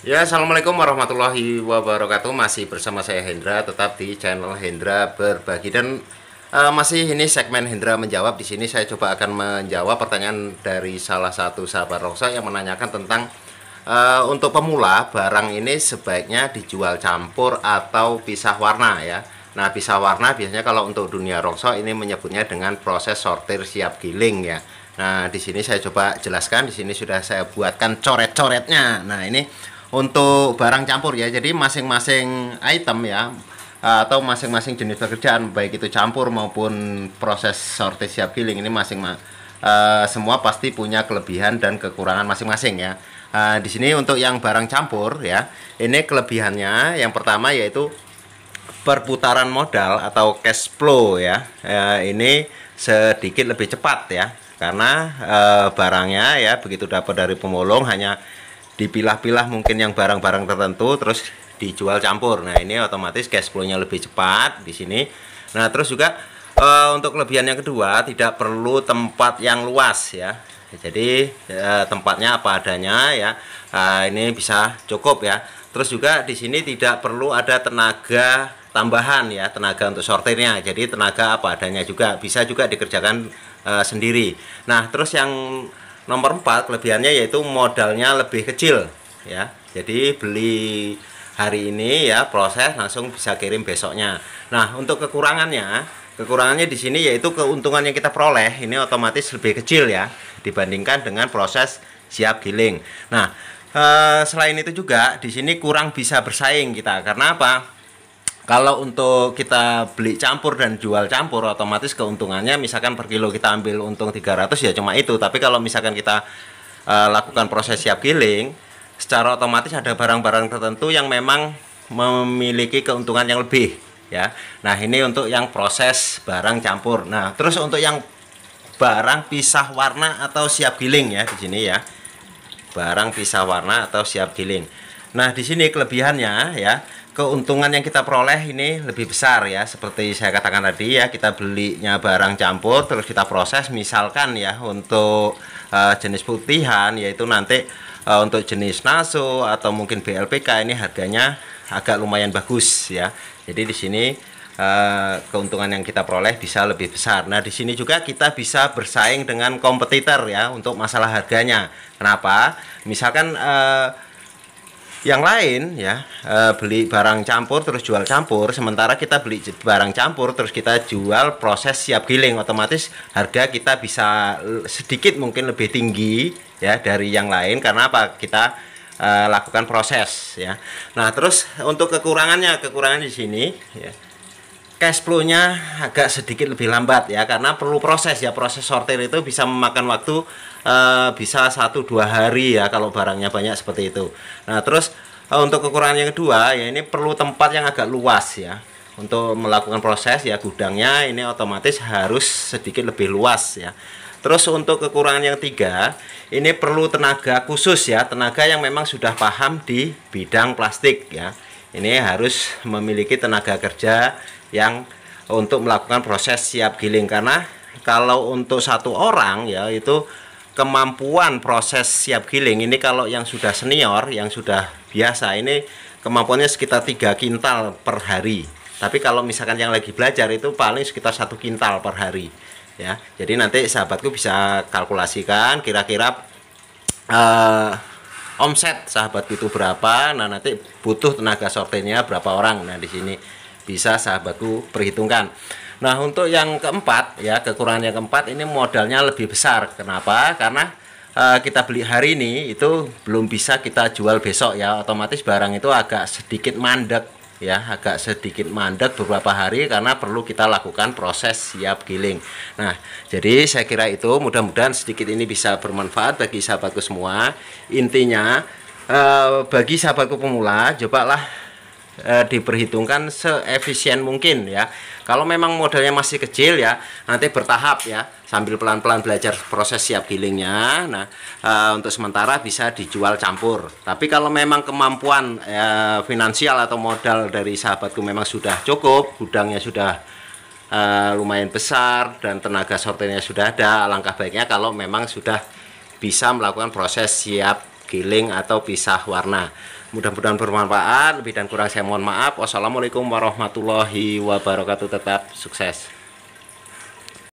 Ya, assalamualaikum warahmatullahi wabarakatuh. Masih bersama saya Hendra, tetap di channel Hendra Berbagi dan masih ini segmen Hendra menjawab. Di sini saya coba akan menjawab pertanyaan dari salah satu sahabat Rosa yang menanyakan tentang untuk pemula barang ini sebaiknya dijual campur atau pisah warna ya. Nah, pisah warna biasanya kalau untuk dunia Rosa ini menyebutnya dengan proses sortir siap giling ya. Nah, di sini saya coba jelaskan. Di sini sudah saya buatkan coret-coretnya. Nah, ini untuk barang campur ya. Jadi masing-masing item ya atau masing-masing jenis pekerjaan baik itu campur maupun proses sortir siap giling ini semua pasti punya kelebihan dan kekurangan masing-masing ya. Di sini untuk yang barang campur ya, ini kelebihannya yang pertama yaitu perputaran modal atau cash flow ya. Ini sedikit lebih cepat ya, karena barangnya ya begitu dapat dari pemulung hanya dipilah-pilah mungkin yang barang-barang tertentu terus dijual campur. Nah, ini otomatis cash flow-nya lebih cepat di sini. Nah, terus juga untuk kelebihan yang kedua tidak perlu tempat yang luas ya. Jadi tempatnya apa adanya ya. Ini bisa cukup ya. Terus juga di sini tidak perlu ada tenaga tambahan ya, tenaga untuk sortirnya. Jadi tenaga apa adanya juga bisa juga dikerjakan sendiri. Nah, terus yang nomor 4 kelebihannya yaitu modalnya lebih kecil ya. Jadi beli hari ini ya, proses langsung bisa kirim besoknya. Nah, untuk kekurangannya di sini yaitu keuntungan yang kita peroleh ini otomatis lebih kecil ya dibandingkan dengan proses siap giling. Nah, selain itu juga di sini kurang bisa bersaing kita. Karena apa? Kalau untuk kita beli campur dan jual campur, otomatis keuntungannya misalkan per kilo kita ambil untung 300 ya cuma itu. Tapi kalau misalkan kita lakukan proses siap giling, secara otomatis ada barang-barang tertentu yang memang memiliki keuntungan yang lebih ya. Nah, ini untuk yang proses barang campur. Nah, terus untuk yang barang pisah warna atau siap giling ya di sini ya. Barang pisah warna atau siap giling. Nah, di sini kelebihannya ya, keuntungan yang kita peroleh ini lebih besar ya. Seperti saya katakan tadi ya, kita belinya barang campur terus kita proses misalkan ya untuk jenis putihan yaitu nanti untuk jenis naso atau mungkin BLPK ini harganya agak lumayan bagus ya. Jadi di sini keuntungan yang kita peroleh bisa lebih besar. Nah, di sini juga kita bisa bersaing dengan kompetitor ya untuk masalah harganya. Kenapa? Misalkan yang lain ya beli barang campur terus jual campur, sementara kita beli barang campur terus kita jual proses siap giling, otomatis harga kita bisa sedikit mungkin lebih tinggi ya dari yang lain. Karena apa? Kita lakukan proses ya. Nah, terus untuk kekurangan di sini ya, cash flow-nya agak sedikit lebih lambat ya, karena perlu proses ya. Proses sortir itu bisa memakan waktu bisa 1-2 hari ya kalau barangnya banyak seperti itu. Nah, terus untuk kekurangan yang kedua ya, ini perlu tempat yang agak luas ya untuk melakukan proses ya. Gudangnya ini otomatis harus sedikit lebih luas ya. Terus untuk kekurangan yang ketiga, ini perlu tenaga khusus ya, tenaga yang memang sudah paham di bidang plastik ya. Ini harus memiliki tenaga kerja yang untuk melakukan proses siap giling. Karena kalau untuk satu orang ya, itu kemampuan proses siap giling ini kalau yang sudah senior, yang sudah biasa, ini kemampuannya sekitar 3 kintal per hari. Tapi kalau misalkan yang lagi belajar itu paling sekitar 1 kintal per hari ya. Jadi nanti sahabatku bisa kalkulasikan kira-kira omset sahabatku itu berapa. Nah, nanti butuh tenaga sortirnya berapa orang. Nah, di sini bisa sahabatku perhitungkan. Nah, untuk yang keempat ya, kekurangan yang keempat ini modalnya lebih besar. Kenapa? Karena kita beli hari ini itu belum bisa kita jual besok ya. Otomatis barang itu agak sedikit mandek ya, agak sedikit mandek beberapa hari karena perlu kita lakukan proses siap giling. Nah, jadi saya kira itu mudah-mudahan sedikit ini bisa bermanfaat bagi sahabatku semua. Intinya bagi sahabatku pemula, cobalah diperhitungkan seefisien mungkin ya. Kalau memang modalnya masih kecil ya, nanti bertahap ya, sambil pelan-pelan belajar proses siap gilingnya. Nah, untuk sementara bisa dijual campur. Tapi kalau memang kemampuan finansial atau modal dari sahabatku memang sudah cukup, gudangnya sudah lumayan besar dan tenaga sortirnya sudah ada, alangkah baiknya kalau memang sudah bisa melakukan proses siap giling atau pisah warna. Mudah-mudahan bermanfaat. Lebih dan kurang saya mohon maaf. Wassalamualaikum warahmatullahi wabarakatuh. Tetap sukses.